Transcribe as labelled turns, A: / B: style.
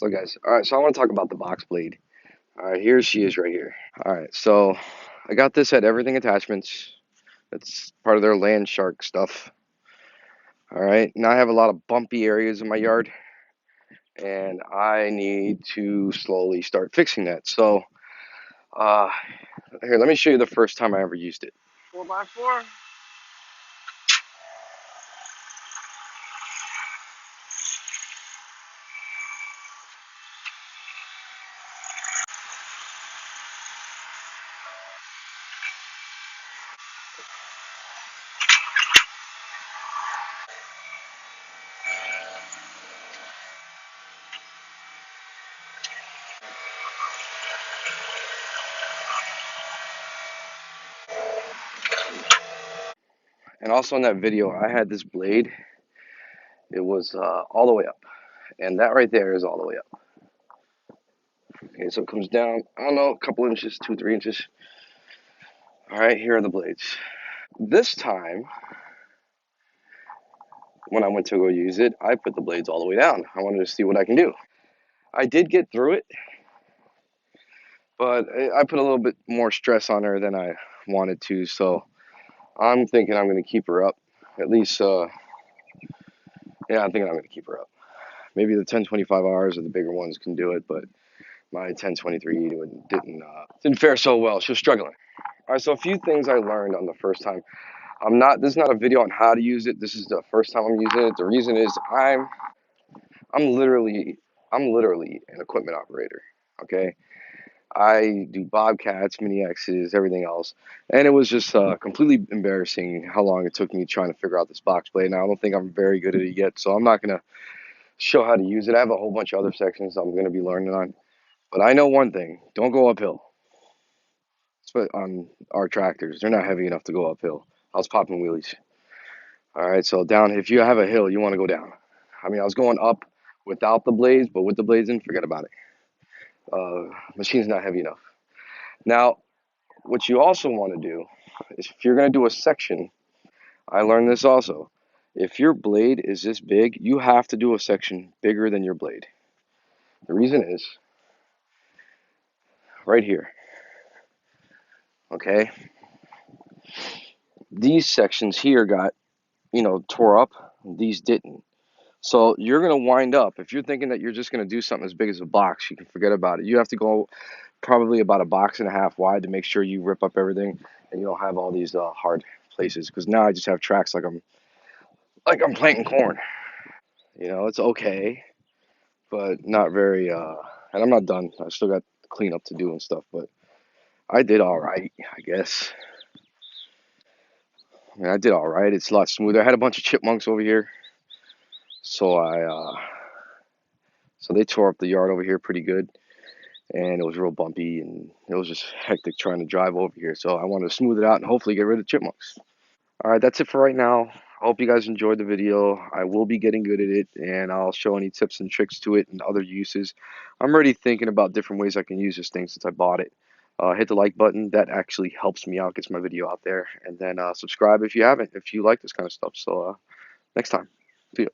A: So guys, all right, so I want to talk about the box blade. All right, here she is right here. All right, so I got this at Everything Attachments. It's part of their Land Shark stuff. All right, now I have a lot of bumpy areas in my yard, and I need to slowly start fixing that. So uh, here, let me show you the first time I ever used it. 4x4. And also in that video, I had this blade. It was all the way up, and that right there is all the way up. Okay, so it comes down, I don't know, a couple inches, 2, 3 inches. All right, here are the blades. This time, when I went to go use it, I put the blades all the way down. I wanted to see what I can do. I did get through it, but I put a little bit more stress on her than I wanted to, so I'm thinking I'm going to keep her up. At least, yeah, I'm thinking I'm going to keep her up. Maybe the 1025Rs or the bigger ones can do it, but my 1023 didn't fare so well. She was struggling. All right, so a few things I learned on the first time. This is not a video on how to use it. This is the first time I'm using it. The reason is I'm literally an equipment operator. Okay, I do Bobcats, Mini X's, everything else, and it was just completely embarrassing how long it took me trying to figure out this box blade. Now I don't think I'm very good at it yet, so I'm not gonna show how to use it. I have a whole bunch of other sections I'm gonna be learning on, but I know one thing: don't go uphill. On our tractors, they're not heavy enough to go uphill. I was popping wheelies. All right, so down, if you have a hill, you want to go down. I mean, I was going up without the blades, but with the blades in, forget about it. Machine's not heavy enough. Now, what you also want to do is if you're going to do a section, I learned this also. If your blade is this big, you have to do a section bigger than your blade. The reason is right here, okay? These sections here got, tore up, these didn't. So you're going to wind up, if you're thinking that you're just going to do something as big as a box, you can forget about it. You have to go probably about a box and a half wide to make sure you rip up everything and you don't have all these hard places. Because now I just have tracks like I'm planting corn. It's okay, but not very. And I'm not done. I still got cleanup to do and stuff, but I did all right, I guess. I mean, I did all right. It's a lot smoother. I had a bunch of chipmunks over here, so so they tore up the yard over here pretty good, and it was real bumpy, and it was just hectic trying to drive over here. So I wanted to smooth it out and hopefully get rid of chipmunks. All right, that's it for right now. I hope you guys enjoyed the video. I will be getting good at it, and I'll show any tips and tricks to it and other uses. I'm already thinking about different ways I can use this thing since I bought it. Hit the like button. That actually helps me out, gets my video out there. And then subscribe if you haven't, if you like this kind of stuff. So next time. See ya.